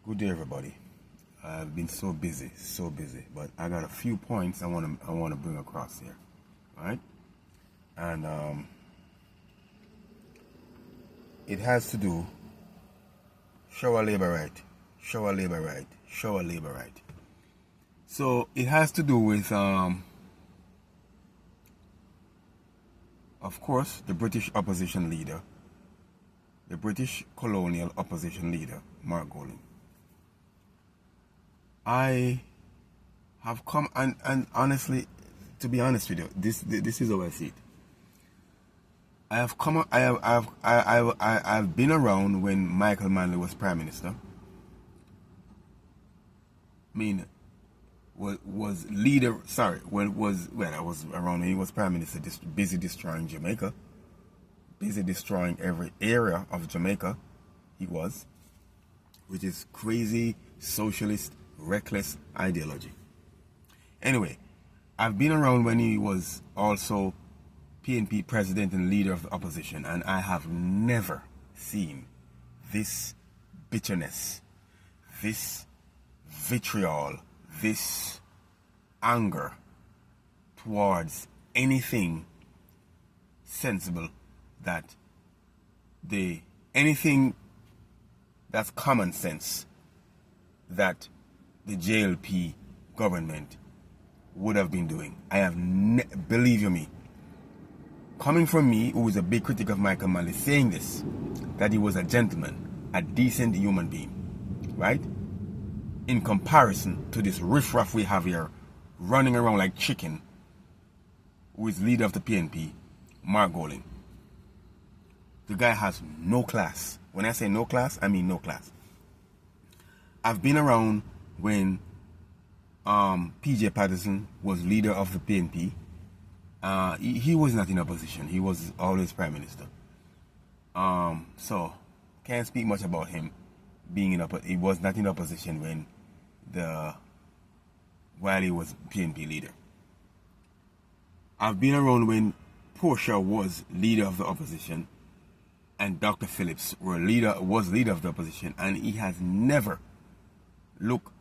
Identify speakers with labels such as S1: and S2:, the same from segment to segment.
S1: Good day, everybody. I've been so busy, but I got a few points I want to bring across here, right? And it has to do show our labor right, show our labor right, show our labor right. So it has to do with, of course, the British opposition leader, the British colonial opposition leader, Mark Golding. I have come, and honestly, to be honest with you, this is how I see it. I've been around when Michael Manley was Prime Minister. I mean, I was around when he was Prime Minister, busy destroying Jamaica, busy destroying every area of Jamaica. He was, which is crazy socialist, reckless ideology. Anyway, I've been around when he was also PNP president and leader of the opposition, and I have never seen this bitterness, this vitriol, this anger towards anything sensible, anything that's common sense, that the JLP government would have been doing. I have, believe you me, coming from me, who is a big critic of Michael Manley, saying this, that he was a gentleman, a decent human being, right? In comparison to this riffraff we have here, running around like chicken, who is leader of the PNP, Mark Golding. The guy has no class. When I say no class, I mean no class. I've been around when PJ Patterson was leader of the PNP. He was not in opposition. He was always Prime Minister. So can't speak much about him being in opposition. He was not in opposition while he was PNP leader. I've been around when Portia was leader of the opposition and Dr. Phillips was leader of the opposition, and he has never looked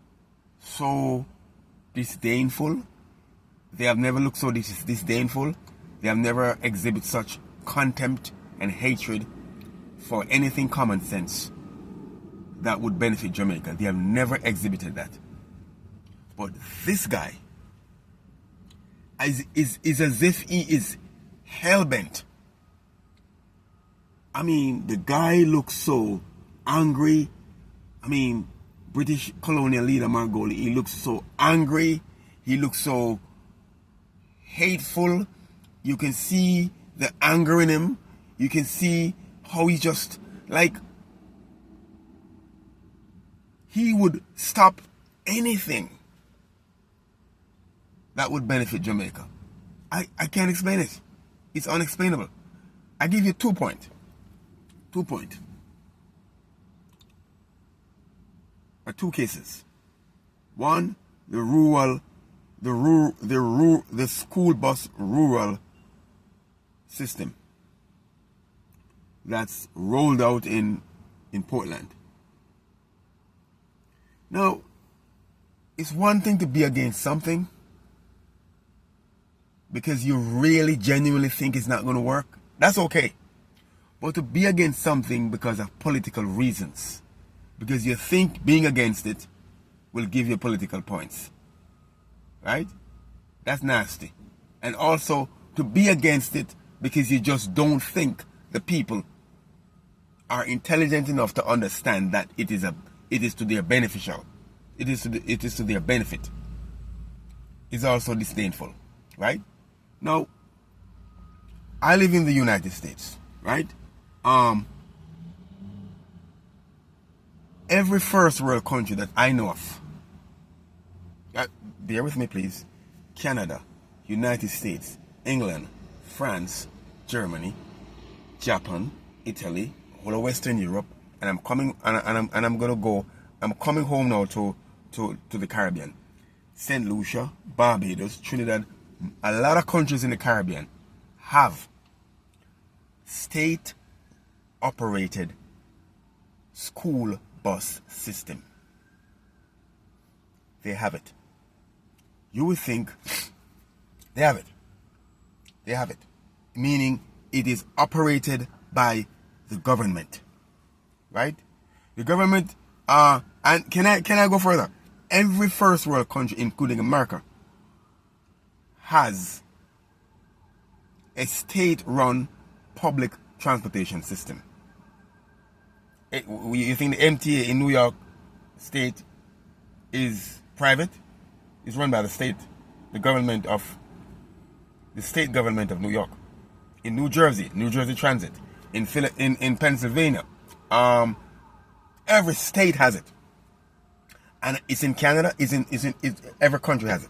S1: so disdainful. They have never looked so disdainful. They have never exhibited such contempt and hatred for anything common sense that would benefit Jamaica. They have never exhibited that. But this guy is as if he is hell-bent. I mean, the guy looks so angry. I mean, British colonial leader Mark Golding, he looks so angry. He looks so hateful. You can see the anger in him. You can see how he just, like, he would stop anything that would benefit Jamaica. I can't explain it. It's unexplainable. I give you 2 points. 2 points. Or 2 cases. One, the school bus rural system that's rolled out in Portland. Now, it's one thing to be against something because you really genuinely think it's not going to work. That's okay. But to be against something because of political reasons, because you think being against it will give you political points, right? That's nasty. And also to be against it because you just don't think the people are intelligent enough to understand that it is to their beneficial. It is to their benefit. Is also disdainful, right? Now, I live in the United States, right? Every first world country that I know of, bear with me please, Canada, United States, England, France, Germany, Japan, Italy, all of Western Europe, and I'm coming home now to the Caribbean. St. Lucia, Barbados, Trinidad, a lot of countries in the Caribbean have state-operated school bus system. they have it. You would think they have it. They have it. Meaning it is operated by the government. Right? The government, and can I go further? Every first world country, including America, has a state-run public transportation system. You think the MTA in New York State is private? It's run by the state, the state government of New York. In New Jersey Transit. In Pennsylvania, every state has it, and it's in Canada. Every country has it,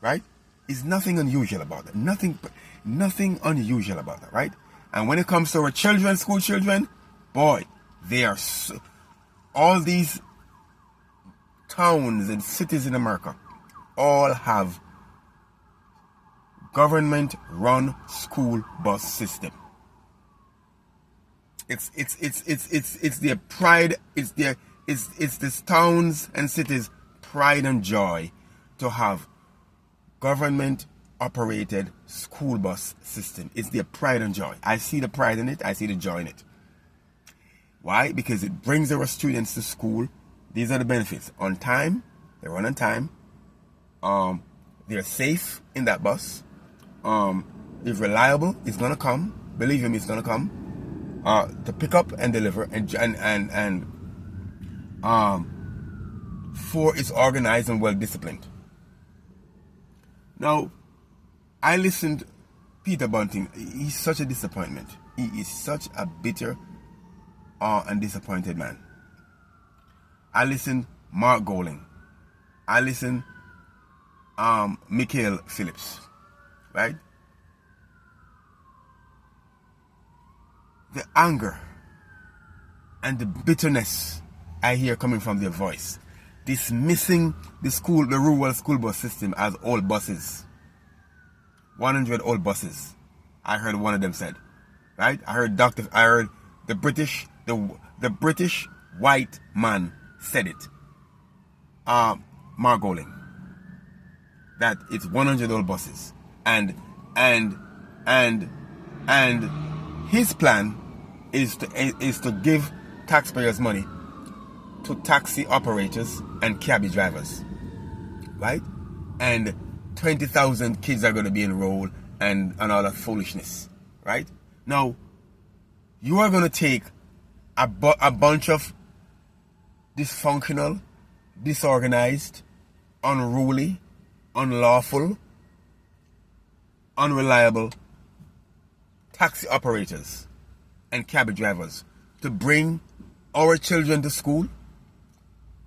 S1: right? It's nothing unusual about that. Nothing unusual about that, right? And when it comes to our children, school children, boy, they are all these towns and cities in America all have government-run school bus system. It's their pride. It's the towns and cities' pride and joy to have government-operated school bus system. It's their pride and joy. I see the pride in it. I see the joy in it. Why? Because it brings our students to school. These are the benefits. On time, they run on time. They're safe in that bus. It's reliable. It's gonna come. Believe me, it's gonna come. To pick up and deliver, and four, it's organized and well disciplined. Now, I listened Peter Bunting. He's such a disappointment. He is such a bitter and disappointed man. I listened Mark Goling. I listened Mikhail Phillips. Right? The anger and the bitterness I hear coming from their voice, dismissing the rural school bus system as old buses. 100 old buses. I heard one of them said, right? I heard the British white man said it. Mark Goling. That it's 100 old buses. And his plan is to give taxpayers money to taxi operators and cabbie drivers, right? And 20,000 kids are going to be enrolled and all that foolishness, right? Now, you are going to take a bunch of dysfunctional, disorganized, unruly, unlawful, unreliable taxi operators and cab drivers to bring our children to school.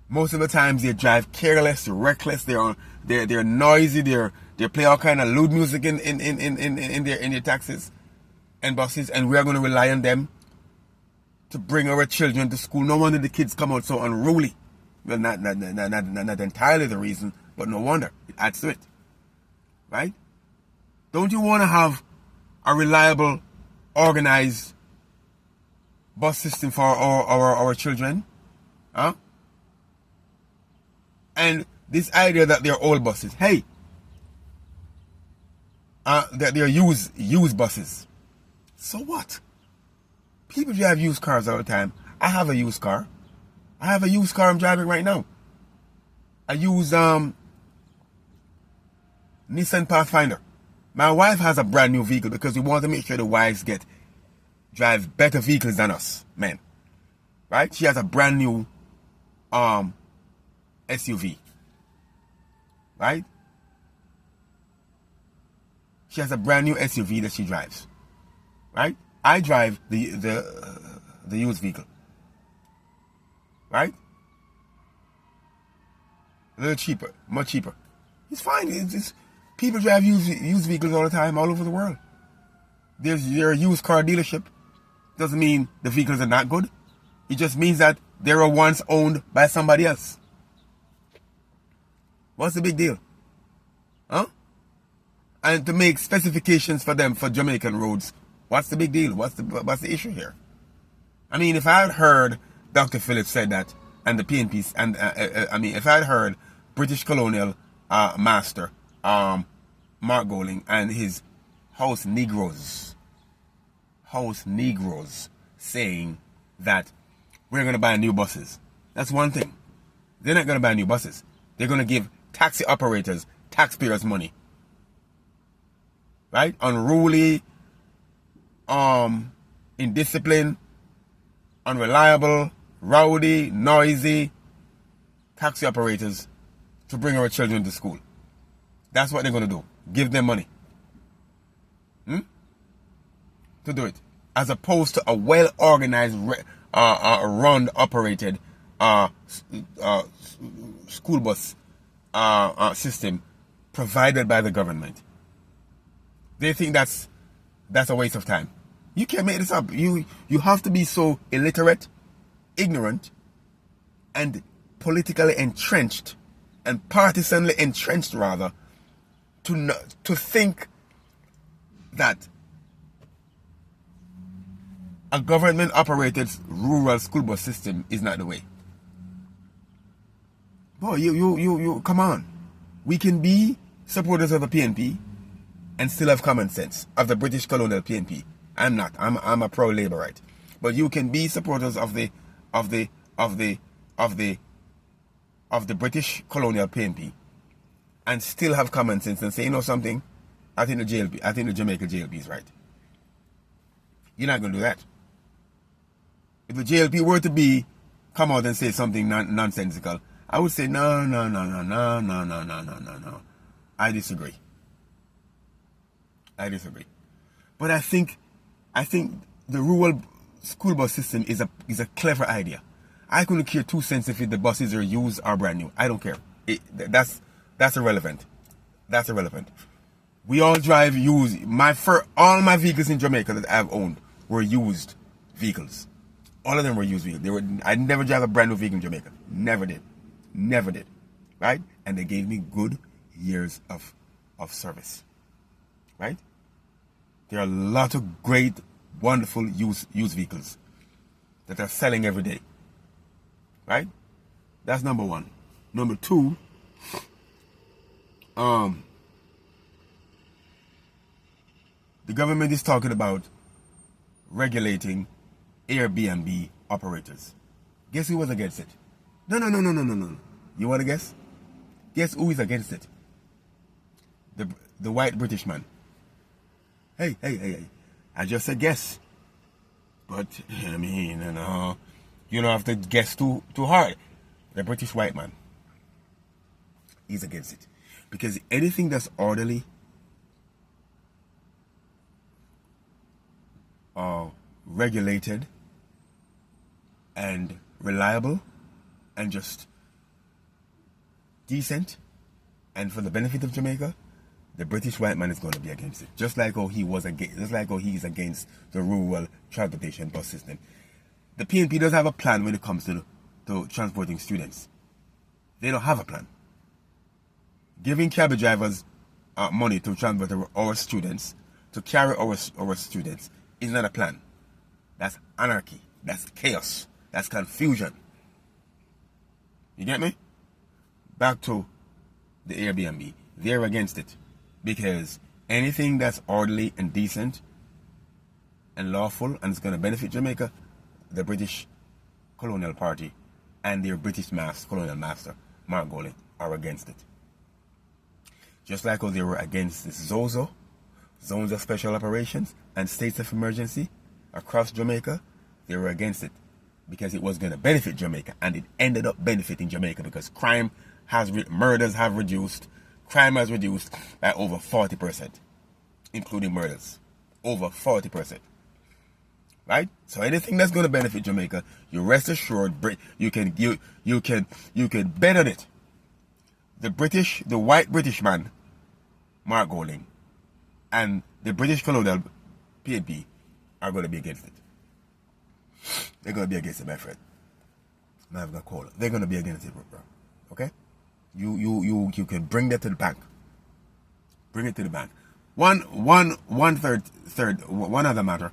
S1: Most of the times they drive careless, reckless. They're noisy. They play all kind of lewd music in their taxis and buses, and we are going to rely on them to bring our children to school. No wonder the kids come out so unruly. Well, not entirely the reason, but no wonder it adds to it, right? Don't you want to have a reliable, organized bus system for our children? Huh? And this idea that they're old buses, hey, that they're used buses. So what? People drive used cars all the time. I have a used car. I have a used car I'm driving right now. I use Nissan Pathfinder. My wife has a brand new vehicle because we want to make sure the wives drive better vehicles than us, men. Right? She has a brand new SUV. Right? She has a brand new SUV that she drives. Right? I drive the used vehicle. Right? A little cheaper, much cheaper. It's fine. People drive used vehicles all the time, all over the world. There's a used car dealership. Doesn't mean the vehicles are not good. It just means that they were once owned by somebody else. What's the big deal? Huh? And to make specifications for them for Jamaican roads, what's the big deal? What's the issue here? I mean, if I had heard Dr. Phillips said that, and the PNPs, and if I had heard British colonial master, Mark Golding, and his house Negroes, saying that we're going to buy new buses. That's one thing. They're not going to buy new buses. They're going to give taxi operators taxpayers' money. Right? Unruly, indisciplined, unreliable, rowdy, noisy taxi operators to bring our children to school. That's what they're going to do. Give them money. To do it. As opposed to a well-organized, run, operated school bus system provided by the government. They think that's a waste of time. You can't make this up. You have to be so illiterate, ignorant, and politically entrenched, and partisanly entrenched rather, to think that a government-operated rural school bus system is not the way. Boy, you come on. We can be supporters of the PNP and still have common sense of the British colonial PNP. I'm not. I'm a pro-Labourite. But you can be supporters of the British colonial PNP and still have common sense and say, you know something? I think the Jamaica JLP is right. You're not going to do that. If the JLP were to come out and say something nonsensical, I would say no. I disagree. But I think the rural school bus system is a clever idea. I couldn't care 2 cents if the buses are used or brand new. I don't care. That's irrelevant. That's irrelevant. We all drive used. All my vehicles in Jamaica that I've owned were used vehicles. All of them were used vehicles. I never drive a brand new vehicle in Jamaica. Never did. Right? And they gave me good years of service. Right? There are a lot of great, wonderful used vehicles that are selling every day. Right? That's number one. Number two, the government is talking about regulating Airbnb operators. Guess who was against it? No. You want to guess? Guess who is against it? The white British man. Hey. I just said guess. But, I mean, you don't have to guess too hard. The British white man. He's against it. Because anything that's orderly, regulated, and reliable, and just decent, and for the benefit of Jamaica, the British white man is going to be against it. Just like how he is against the rural transportation bus system. The PNP does have a plan when it comes to transporting students. They don't have a plan. Giving cab drivers money to transport our students, to carry our students, is not a plan. That's anarchy. That's chaos. That's confusion. You get me? Back to the Airbnb. They're against it. Because anything that's orderly and decent and lawful and it's going to benefit Jamaica, the British colonial party and their British colonial master, Mark Golding, are against it. Just like how they were against this ZOZO, Zones of Special Operations, and States of Emergency across Jamaica, they were against it because it was going to benefit Jamaica, and it ended up benefiting Jamaica because murders have reduced. Crime has reduced by over 40%, including murders. Over 40%. Right? So anything that's going to benefit Jamaica, you rest assured you can bet on it. The white British man, Mark Golding, and the British colonial PNP are going to be against it. They're going to be against it, my friend. They're going to be against it, bro. Okay? You can bring that to the bank. Bring it to the bank. One other matter.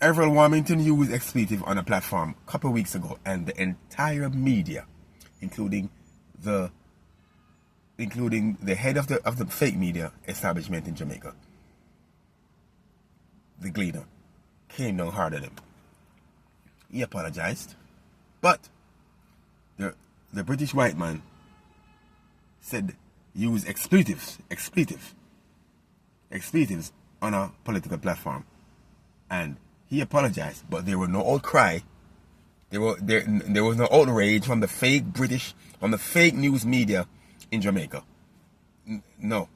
S1: Everett Warmington used expletive on a platform a couple of weeks ago, and the entire media, including including the head of the fake media establishment in Jamaica, the Gleaner, came down hard at him. He apologized, but the British white man said use expletives on a political platform, and he apologized, but there were no outcry. There was no outrage from the fake news media in Jamaica. No,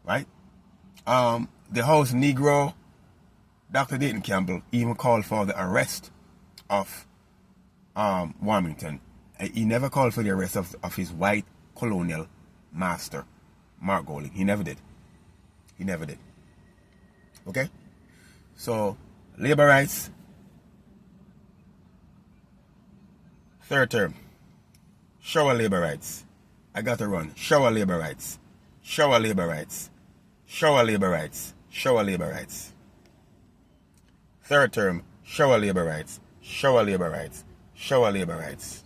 S1: right? The House Negro, Dr. Dayton Campbell, even called for the arrest of Warmington. He never called for the arrest of his white colonial master, Mark Golding. He never did. Okay? So, labor rights, third term. Shower labor rights. I got to run. Shower labor rights. Shower labor rights. Shower labor rights. Shower labor rights. Third term. Shower labor rights. Shower labor rights. Shower labor rights.